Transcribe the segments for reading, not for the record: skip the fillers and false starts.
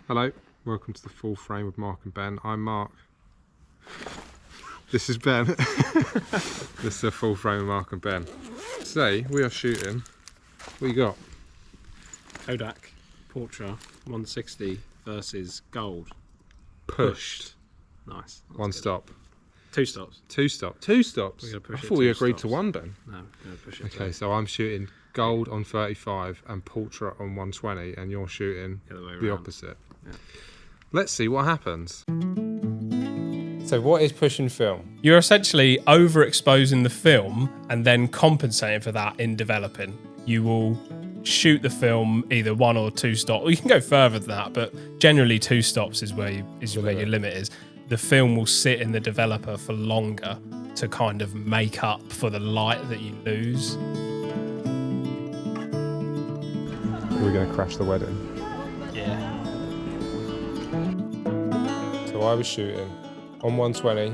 Hello, welcome to the Full Frame with Mark and Ben. I'm Mark. This is Ben. This is the Full Frame with Mark and Ben. Today we are shooting. What you got? Kodak Portra 160 versus Gold. Pushed. Nice. One good. Stop. Two stops. Two stops. Two stops. We're gonna push I it thought we two agreed to stops. one, Ben. No, we're going to push it. Okay, two. so I'm shooting Gold on 35 and Portra on 120, and you're shooting The other way the around. opposite. Yeah. Let's see what happens. So what is pushing film? You're essentially overexposing the film and then compensating for that in developing. You will shoot the film either one or two stops. Or you can go further than that, but generally two stops is where your limit is. The film will sit in the developer for longer to kind of make up for the light that you lose. We're going to crash the wedding. Yeah. So I was shooting on 120,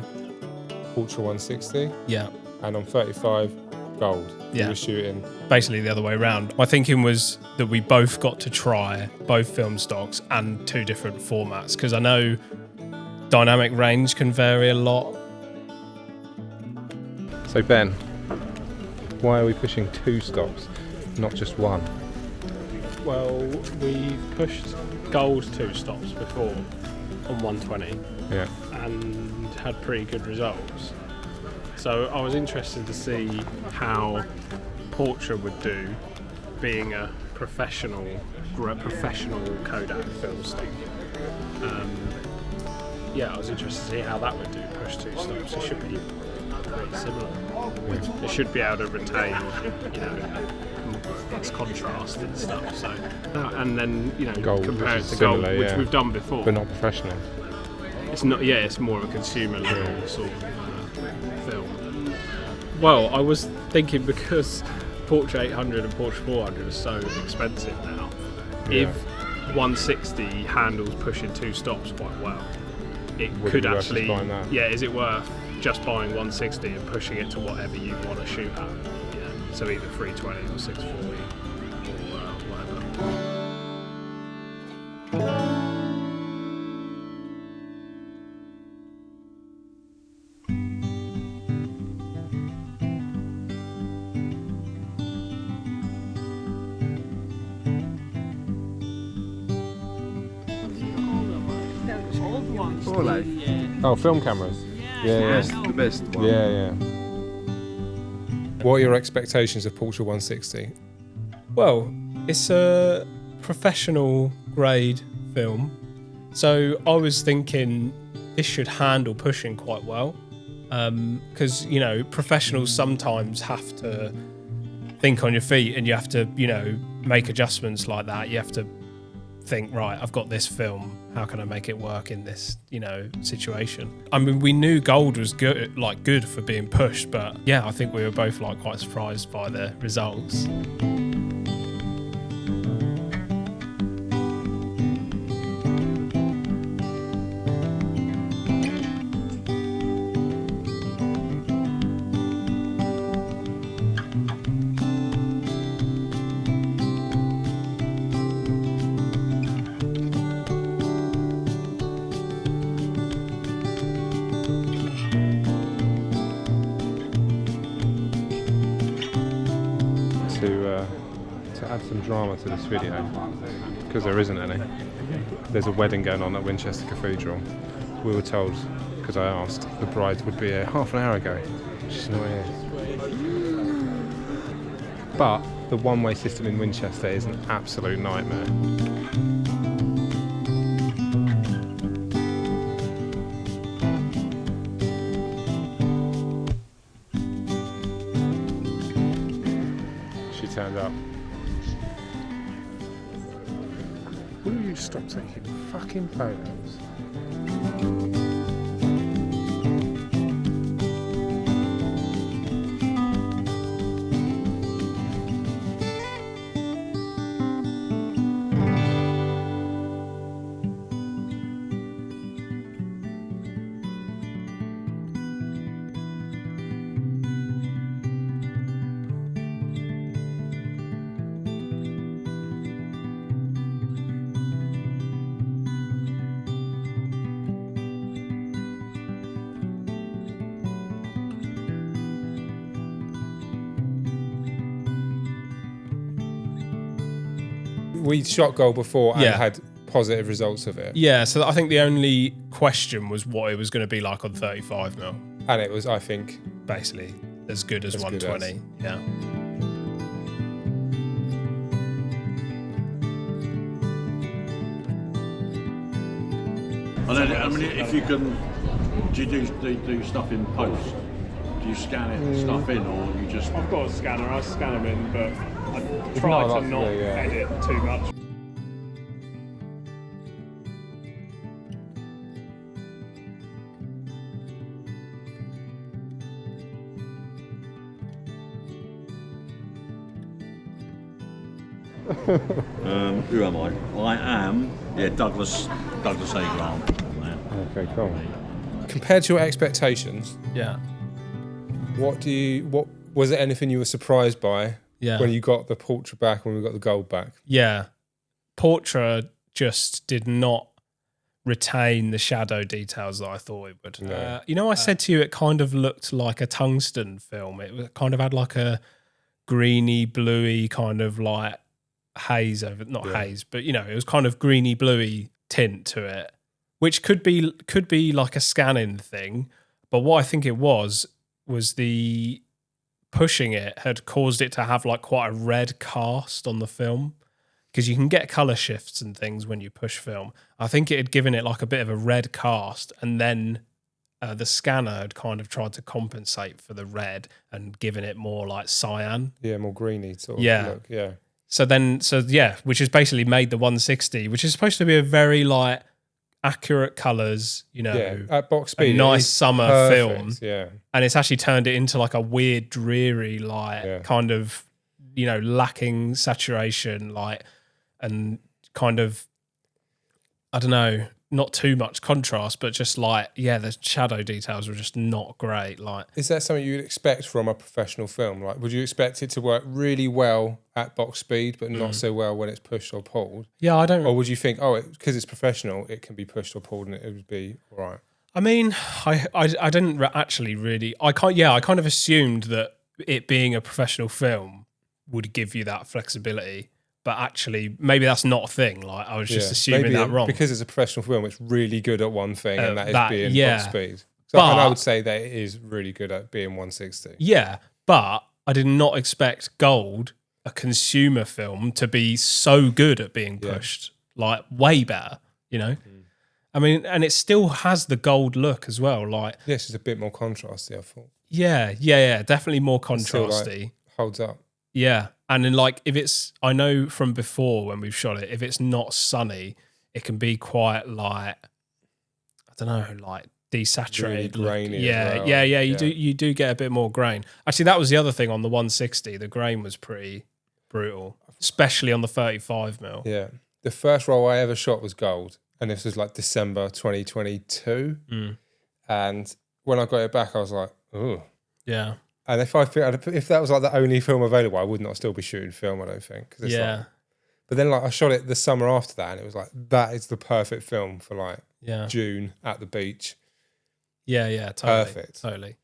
Portra 160, Yeah. and on 35, Gold. Yeah. You were shooting. Basically the other way around. My thinking was that we both got to try both film stocks and two different formats, because I know dynamic range can vary a lot. So Ben, why are we pushing two stops, not just one? Well, we pushed Gold two stops before on 120 Yeah. and had pretty good results. So I was interested to see how Portra would do being a professional Kodak film stock. Yeah, I was interested to see how that would do, push two stops. It should be pretty similar. It should be able to retain, its contrast and stuff. So, and then Gold, compare which it is to similar, Gold, which yeah. we've done before. But not professional. It's not. Yeah, it's more of a consumer level sort of film. Well, I was thinking because Portra 800 and Portra 400 are so expensive now. Yeah. If 160 handles pushing two stops quite well, it Would could it be worth actually. just buying that? Yeah, is it worth just buying 160 and pushing it to whatever you want to shoot at? Yeah. So either 320 or 640 or whatever. Oh, film cameras. Yeah, The best one. yeah. What are your expectations of Portra 160? Well, it's a professional grade film, so I was thinking this should handle pushing quite well, because professionals sometimes have to think on your feet, and you have to make adjustments like that. You have to think, right, I've got this film, how can I make it work in this situation? I mean, we knew Gold was good for being pushed, but yeah, I think we were both quite surprised by the results. To add some drama to this video, because there isn't any. There's a wedding going on at Winchester Cathedral. We were told, because I asked, the bride would be here half an hour ago. She's not here. But the one-way system in Winchester is an absolute nightmare. She turned up. Will you stop taking fucking photos? we shot gold before and Yeah. had positive results of it. Yeah, so I think the only question was what it was going to be like on 35mm. And it was, I think, Basically, as good as As good 120. Yeah. And then, I mean, if you can, do you do stuff in post? Do you scan it and stuff in, or you just? I've got a scanner. I scan them in, but I It's try not to like not the, edit too much. Who am I? I am, Douglas A. Grant. okay, cool. Compared to your expectations, Yeah. what was there anything you were surprised by Yeah. when you got the Portra back, when we got the gold back? Yeah. Portra just did not retain the shadow details that I thought it would. No. I said to you it kind of looked like a tungsten film. Kind of had like a greeny, bluey kind of like haze over, not haze, but it was kind of greeny, bluey tint to it, which could be like a scanning thing. But what I think it was the pushing it had caused it to have like quite a red cast on the film, because you can get color shifts and things when you push film. I think it had given it like a bit of a red cast, and then the scanner had kind of tried to compensate for the red and given it more like cyan. Yeah, more greeny sort of look. Yeah. Which has basically made the 160, which is supposed to be a very like accurate colours, At box speed, a nice summer perfect, film. Yeah. And it's actually turned it into like a weird, dreary, like kind of, lacking saturation, like, and kind of, I don't know, not too much contrast, but just like, the shadow details were just not great. Like, Is that something you'd expect from a professional film? Like, would you expect it to work really well at box speed, but not so well when it's pushed or pulled? yeah, I don't. Or would you think, because it's professional, it can be pushed or pulled and it would be all right? I mean, I didn't actually really. I kind of assumed that it being a professional film would give you that flexibility, but actually, maybe that's not a thing. Like, I was just assuming maybe that wrong. Because it's a professional film, it's really good at one thing, and that is being box speed. So, But- and I would say that it is really good at being 160. Yeah, but I did not expect Gold, a consumer film, to be so good at being pushed. Like, way better, I mean, and it still has the gold look as well. Like, Yes, it's a bit more contrasty, I thought. yeah, definitely more Still, contrasty. like, holds up. Yeah, and then like if it's, I know from before when we've shot it, if it's not sunny, it can be quite like, I don't know, like desaturated, Really grainy as well. yeah. Yeah. You do get a bit more grain. Actually, that was the other thing on the 160. The grain was pretty brutal, especially on the 35mm. Yeah. The first roll I ever shot was gold, and this was like December 2022. And when I got it back, I was like, oh. Yeah, And if that was like the only film available, I would not still be shooting film, I don't think. 'Cause it's yeah, like, but then like I shot it the summer after that, and it was like, that is the perfect film for like yeah, June at the beach. yeah. Totally, Perfect. totally.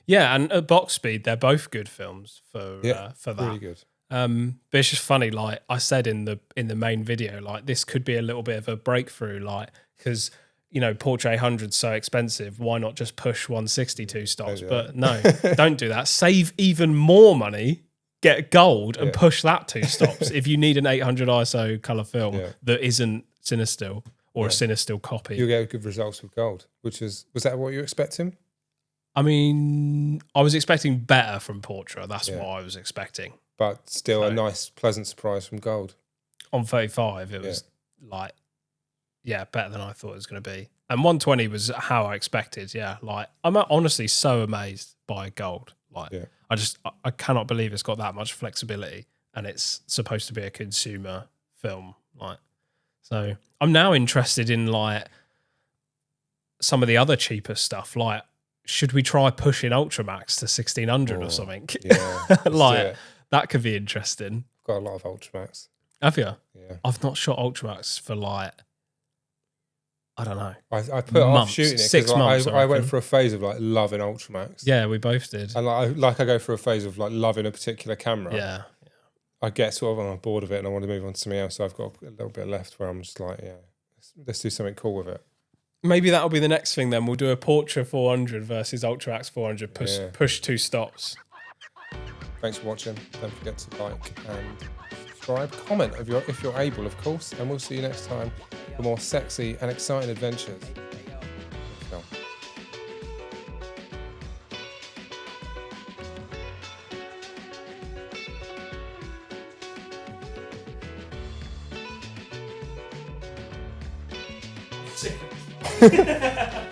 Yeah, and at box speed, they're both good films for that. Really good. But it's just funny, like I said in the main video, like this could be a little bit of a breakthrough, like because Portra 800's so expensive, why not just push 162 stops? But no, don't do that. Save even more money, get gold, and push that 2 stops if you need an 800 ISO color film that isn't Cinestill or a Cinestill copy. You'll get good results with gold, was that what you were expecting? I mean, I was expecting better from Portra. That's what I was expecting. But still a nice, pleasant surprise from gold. On 35, it was like, better than I thought it was going to be. And 120 was how I expected. Yeah, like I'm honestly so amazed by gold. Like, I cannot believe it's got that much flexibility, and it's supposed to be a consumer film. Like, so I'm now interested in like some of the other cheaper stuff. Like, should we try pushing Ultramax to 1600 or something? Yeah, like that could be interesting. I've got a lot of Ultramax. Have you? Yeah. I've not shot Ultramax for like, I don't know. I put off shooting it 6 because months. I went for a phase of like loving Ultramax. Yeah, we both did. And like I go through a phase of like loving a particular camera. Yeah. I get sort of on board of it and I want to move on to something else. So I've got a little bit left where I'm just like, yeah, let's do something cool with it. Maybe that'll be the next thing then. We'll do a Portra 400 versus Ultra Axe 400. Push 2 stops. Thanks for watching. Don't forget to like and subscribe. Comment if you're able, of course. And we'll see you next time for more sexy and exciting adventures. So. Sick.